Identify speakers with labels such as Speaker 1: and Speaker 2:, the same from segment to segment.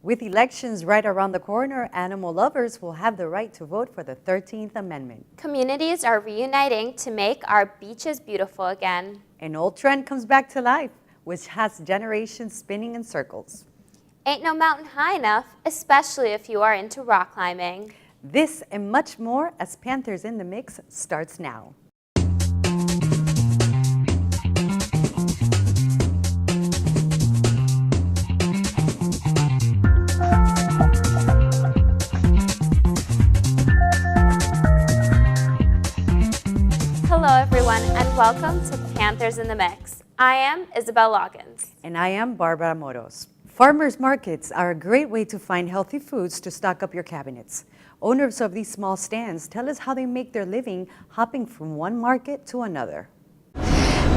Speaker 1: With elections right around the corner, animal lovers will have the right to vote for the 13th Amendment.
Speaker 2: Communities are reuniting to make our beaches beautiful again.
Speaker 1: An old trend comes back to life, which has generations spinning in circles.
Speaker 2: Ain't no mountain high enough, especially if you are into rock climbing.
Speaker 1: This and much more as Panthers in the Mix starts now.
Speaker 2: Hello everyone and welcome to Panthers in the Mix. I am Isabel Loggins.
Speaker 1: And I am Barbara Moros. Farmers markets are a great way to find healthy foods to stock up your cabinets. Owners of these small stands tell us how they make their living hopping from one market to another.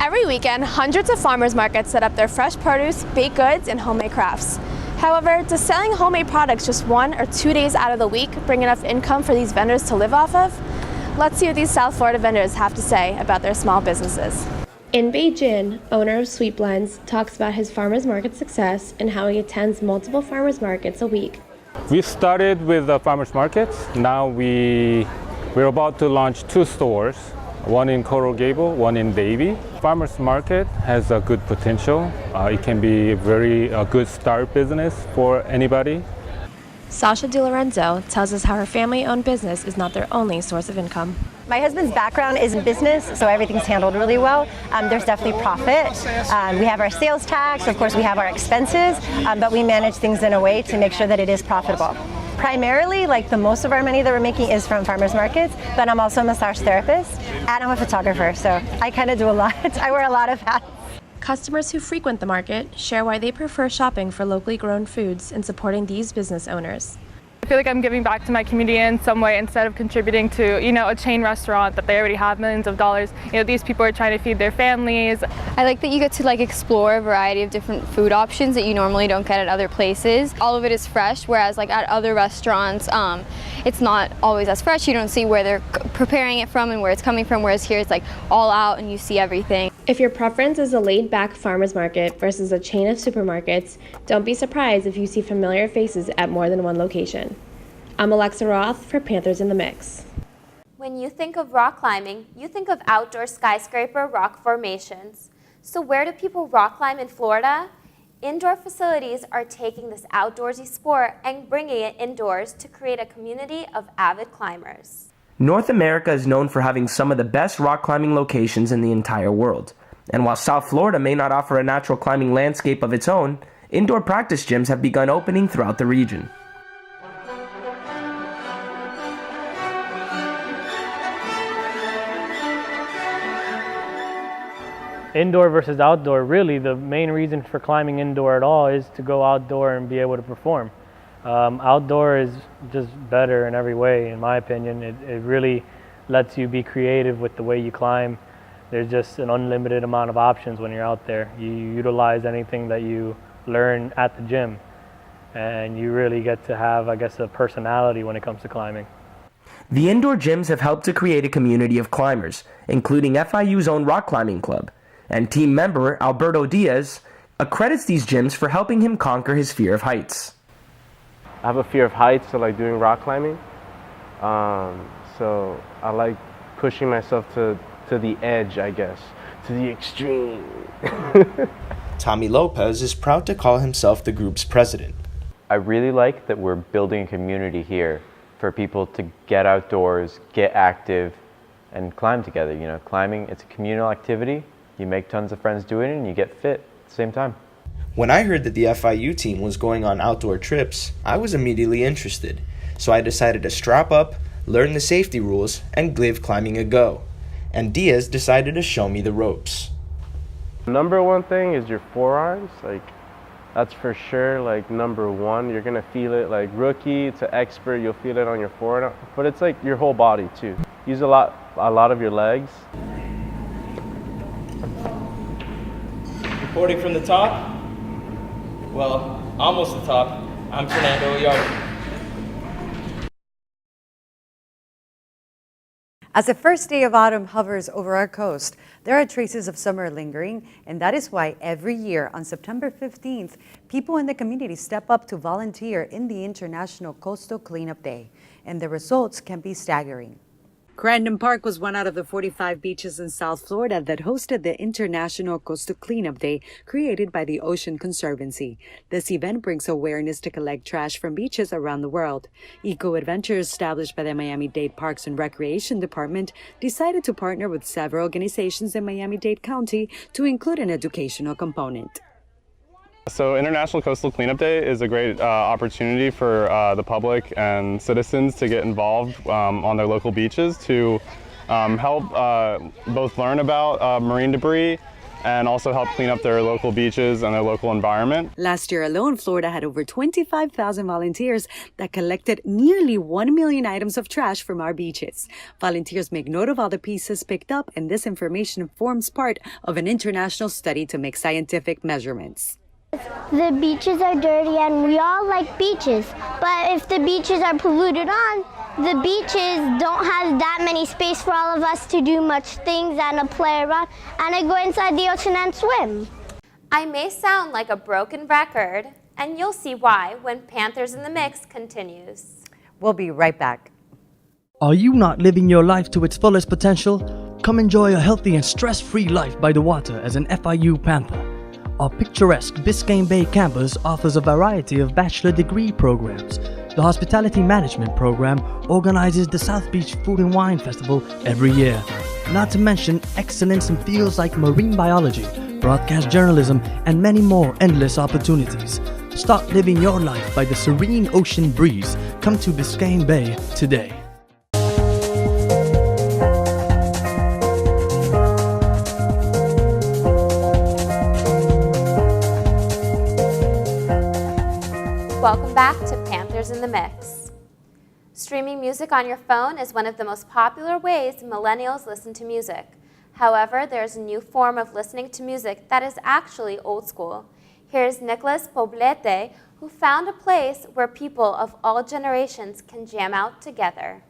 Speaker 3: Every weekend, hundreds of farmers markets set up their fresh produce, baked goods, and homemade crafts. However, does selling homemade products just 1 or 2 days out of the week bring enough income for these vendors to live off of? Let's see what these South Florida vendors have to say about their small businesses. In Beijing, owner of Sweet Blends, talks about his farmers market success and how he attends multiple farmers markets a week.
Speaker 4: We started with the farmers markets. Now we're about to launch 2 stores, one in Coral Gable, one in Davie. Farmers market has a good potential. It can be a good start business for anybody.
Speaker 3: Sasha DiLorenzo tells us how her family-owned business is not their only source of income.
Speaker 5: My husband's background is in business, so everything's handled really well. There's definitely profit. We have our sales tax, of course we have our expenses, but we manage things in a way to make sure that it is profitable. Primarily, the most of our money that we're making is from farmers markets, but I'm also a massage therapist and I'm a photographer, so I kind of do a lot. I wear a lot of hats.
Speaker 3: Customers who frequent the market share why they prefer shopping for locally grown foods and supporting these business owners.
Speaker 6: I feel like I'm giving back to my community in some way instead of contributing to, a chain restaurant that they already have millions of dollars. These people are trying to feed their families.
Speaker 7: I like that you get to explore a variety of different food options that you normally don't get at other places. All of it is fresh, whereas at other restaurants, it's not always as fresh. You don't see where they're preparing it from and where it's coming from, whereas here it's all out and you see everything.
Speaker 3: If your preference is a laid-back farmers market versus a chain of supermarkets, don't be surprised if you see familiar faces at more than one location. I'm Alexa Roth for Panthers in the Mix.
Speaker 2: When you think of rock climbing, you think of outdoor skyscraper rock formations. So where do people rock climb in Florida? Indoor facilities are taking this outdoorsy sport and bringing it indoors to create a community of avid climbers.
Speaker 8: North America is known for having some of the best rock climbing locations in the entire world. And while South Florida may not offer a natural climbing landscape of its own, indoor practice gyms have begun opening throughout the region.
Speaker 9: Indoor versus outdoor, really the main reason for climbing indoor at all is to go outdoor and be able to perform. Outdoor is just better in every way, in my opinion. It really lets you be creative with the way you climb. There's just an unlimited amount of options when you're out there. You utilize anything that you learn at the gym, and you really get to have, a personality when it comes to climbing.
Speaker 8: The indoor gyms have helped to create a community of climbers, including FIU's own rock climbing club. And team member Alberto Diaz accredits these gyms for helping him conquer his fear of heights.
Speaker 10: I have a fear of heights, so doing rock climbing. So I like pushing myself to the edge, to the extreme.
Speaker 11: Tommy Lopez is proud to call himself the group's president.
Speaker 12: I really like that we're building a community here for people to get outdoors, get active, and climb together. Climbing, it's a communal activity. You make tons of friends doing it and you get fit at the same time.
Speaker 11: When I heard that the FIU team was going on outdoor trips, I was immediately interested. So I decided to strap up, learn the safety rules, and give climbing a go. And Diaz decided to show me the ropes.
Speaker 10: Number one thing is your forearms. That's for sure, number one. You're gonna feel it, rookie to expert, you'll feel it on your forearm. But it's your whole body too. Use a lot of your legs.
Speaker 13: Reporting from the top, well, almost the top, I'm Fernando Oyar.
Speaker 1: As the first day of autumn hovers over our coast, there are traces of summer lingering, and that is why every year on September 15th, people in the community step up to volunteer in the International Coastal Cleanup Day, and the results can be staggering. Crandon Park was one out of the 45 beaches in South Florida that hosted the International Coastal Cleanup Day created by the Ocean Conservancy. This event brings awareness to collect trash from beaches around the world. Eco Adventures, established by the Miami-Dade Parks and Recreation Department, decided to partner with several organizations in Miami-Dade County to include an educational component.
Speaker 14: So International Coastal Cleanup Day is a great opportunity for the public and citizens to get involved on their local beaches to help both learn about marine debris and also help clean up their local beaches and their local environment.
Speaker 1: Last year alone, Florida had over 25,000 volunteers that collected nearly 1 million items of trash from our beaches. Volunteers make note of all the pieces picked up, and this information forms part of an international study to make scientific measurements.
Speaker 15: The beaches are dirty and we all like beaches, but if the beaches are polluted on, the beaches don't have that many space for all of us to do much things and to play around and to go inside the ocean and swim.
Speaker 2: I may sound like a broken record, and you'll see why when Panthers in the Mix continues.
Speaker 1: We'll be right back.
Speaker 16: Are you not living your life to its fullest potential? Come enjoy a healthy and stress-free life by the water as an FIU Panther. Our picturesque Biscayne Bay campus offers a variety of bachelor degree programs. The Hospitality Management program organizes the South Beach Food and Wine Festival every year. Not to mention excellence in fields like marine biology, broadcast journalism, and many more endless opportunities. Start living your life by the serene ocean breeze. Come to Biscayne Bay today.
Speaker 2: Welcome back to Panthers in the Mix. Streaming music on your phone is one of the most popular ways millennials listen to music. However, there's a new form of listening to music that is actually old school. Here's Nicholas Poblete, who found a place where people of all generations can jam out together.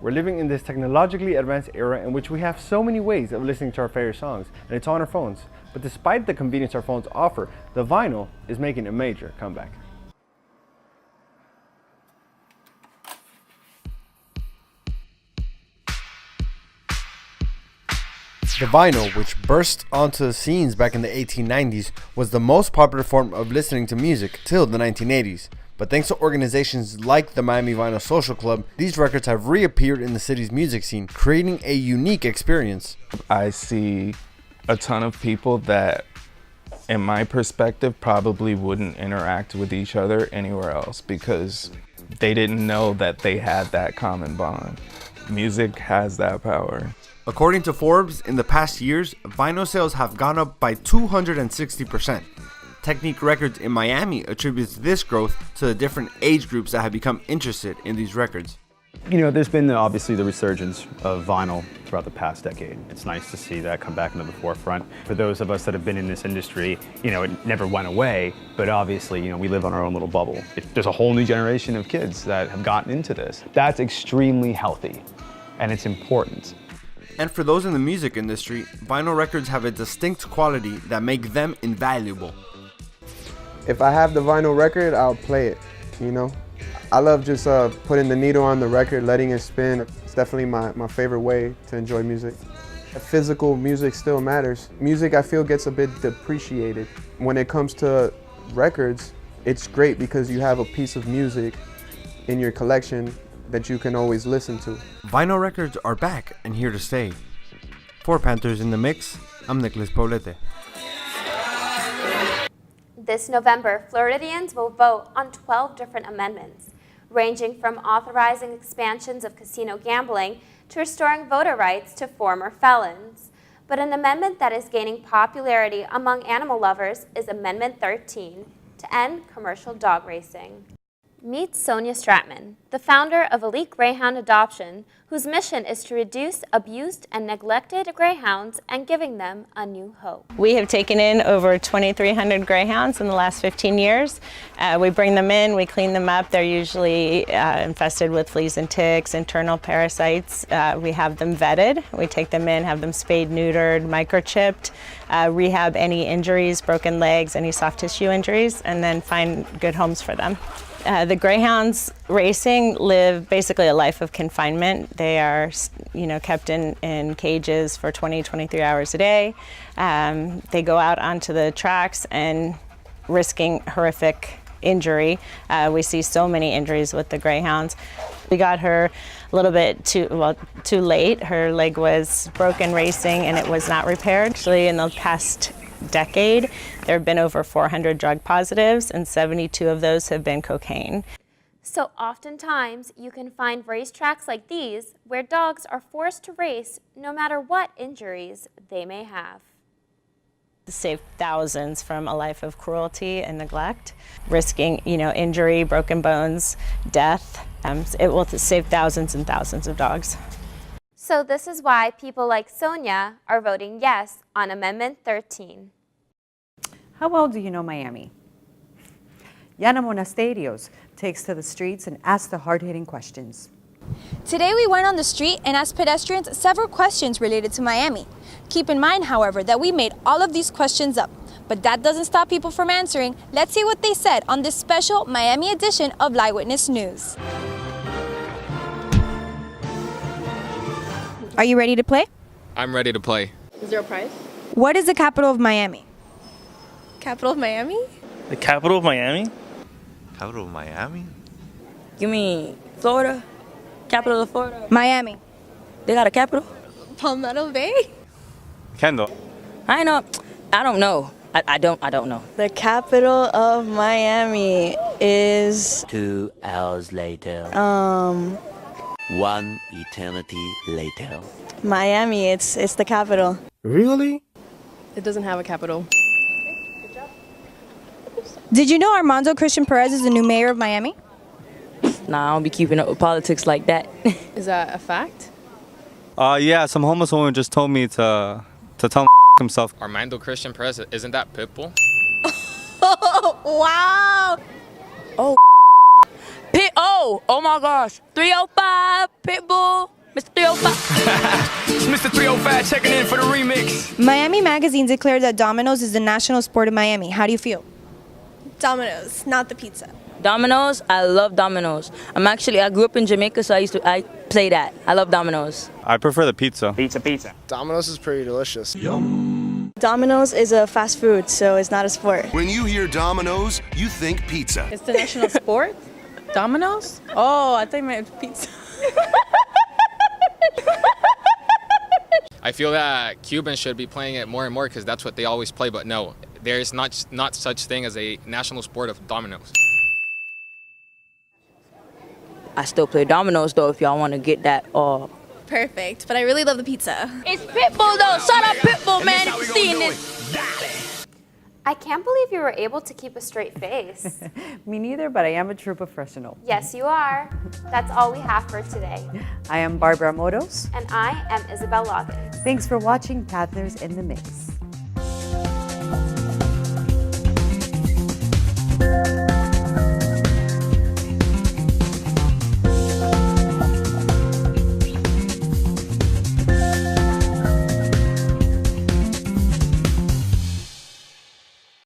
Speaker 17: We're living in this technologically advanced era in which we have so many ways of listening to our favorite songs, and it's on our phones. But despite the convenience our phones offer, the vinyl is making a major comeback.
Speaker 18: The vinyl, which burst onto the scenes back in the 1890s, was the most popular form of listening to music till the 1980s. But thanks to organizations like the Miami Vinyl Social Club, these records have reappeared in the city's music scene, creating a unique experience.
Speaker 19: I see a ton of people that, in my perspective, probably wouldn't interact with each other anywhere else because they didn't know that they had that common bond. Music has that power.
Speaker 18: According to Forbes, in the past years, vinyl sales have gone up by 260%. Technique Records in Miami attributes this growth to the different age groups that have become interested in these records.
Speaker 20: You know, there's been obviously the resurgence of vinyl throughout the past decade. It's nice to see that come back into the forefront. For those of us that have been in this industry, you know, it never went away, but obviously, you know, we live on our own little bubble. There's a whole new generation of kids that have gotten into this. That's extremely healthy, and it's important.
Speaker 18: And for those in the music industry, vinyl records have a distinct quality that make them invaluable.
Speaker 21: If I have the vinyl record, I'll play it, you know? I love just putting the needle on the record, letting it spin. It's definitely my favorite way to enjoy music. Physical music still matters. Music, I feel, gets a bit depreciated. When it comes to records, it's great because you have a piece of music in your collection that you can always listen to.
Speaker 18: Vinyl records are back and here to stay. For Panthers in the Mix, I'm Nicholas Poblete.
Speaker 2: This November, Floridians will vote on 12 different amendments, ranging from authorizing expansions of casino gambling to restoring voter rights to former felons. But an amendment that is gaining popularity among animal lovers is Amendment 13, to end commercial dog racing. Meet Sonia Stratman, the founder of Elite Greyhound Adoption, whose mission is to reduce abused and neglected greyhounds and giving them a new hope.
Speaker 4: We have taken in over 2,300 greyhounds in the last 15 years. We bring them in, we clean them up. They're usually infested with fleas and ticks, internal parasites. We have them vetted. We take them in, have them spayed, neutered, microchipped, rehab any injuries, broken legs, any soft tissue injuries, and then find good homes for them. The greyhounds racing live basically a life of confinement. They are, kept in cages for 20, 23 hours a day. They go out onto the tracks and risking horrific injury. We see so many injuries with the greyhounds. We got her a little bit too late. Her leg was broken racing and it was not repaired. Actually, in the past decade, there have been over 400 drug positives, and 72 of those have been cocaine.
Speaker 2: So oftentimes, you can find racetracks like these where dogs are forced to race no matter what injuries they may have.
Speaker 4: Save thousands from a life of cruelty and neglect, risking, injury, broken bones, death. It will save thousands and thousands of dogs.
Speaker 2: So this is why people like Sonia are voting yes on Amendment 13.
Speaker 1: How well do you know Miami? Yana Monasterios takes to the streets and asks the hard-hitting questions.
Speaker 3: Today we went on the street and asked pedestrians several questions related to Miami. Keep in mind, however, that we made all of these questions up. But that doesn't stop people from answering. Let's see what they said on this special Miami edition of Live Witness News. Are you ready to play?
Speaker 13: I'm ready to play.
Speaker 3: Is there a prize? What is the capital of Miami? Capital of Miami?
Speaker 22: The capital of Miami?
Speaker 23: Capital of Miami?
Speaker 24: You mean Florida? Capital of Florida?
Speaker 3: Miami.
Speaker 24: They got a capital?
Speaker 3: Palmetto Bay?
Speaker 22: Kendall.
Speaker 24: I know. I don't know. I don't know.
Speaker 25: The capital of Miami is
Speaker 26: 2 hours later. 1 eternity later.
Speaker 25: Miami. It's the capital.
Speaker 22: Really?
Speaker 27: It doesn't have a capital.
Speaker 3: Did you know Armando Christian Perez is the new mayor of Miami?
Speaker 24: Nah, I don't be keeping up with politics like that.
Speaker 27: Is that a fact?
Speaker 22: Yeah, some homeless woman just told me to tell him himself.
Speaker 13: Armando Christian Perez, isn't that Pitbull?
Speaker 3: Wow!
Speaker 24: Oh my gosh. 305, Pitbull, Mr. 305.
Speaker 28: It's Mr. 305 checking in for the remix.
Speaker 3: Miami Magazine declared that Domino's is the national sport of Miami. How do you feel? Domino's, not the pizza.
Speaker 24: Domino's, I love Domino's. I grew up in Jamaica, so I play that. I love Domino's.
Speaker 22: I prefer the pizza.
Speaker 28: Pizza.
Speaker 29: Domino's is pretty delicious.
Speaker 25: Yum. Domino's is a fast food, so it's not a sport.
Speaker 30: When you hear Domino's, you think pizza.
Speaker 27: It's the national sport? Domino's? Oh, I thought you meant pizza.
Speaker 13: I feel that Cubans should be playing it more and more because that's what they always play, but no, there is not such thing as a national sport of dominoes.
Speaker 24: I still play Domino's though if y'all want to get that.
Speaker 3: Perfect, but I really love the pizza.
Speaker 24: It's Pitbull though. Shut up, Pitbull, man. If you're seeing this.
Speaker 2: I can't believe you were able to keep a straight face.
Speaker 1: Me neither, but I am a true professional.
Speaker 2: Yes, you are. That's all we have for today.
Speaker 1: I am Barbara Motos.
Speaker 2: And I am Isabel Loggins.
Speaker 1: Thanks for watching Panthers in the Mix.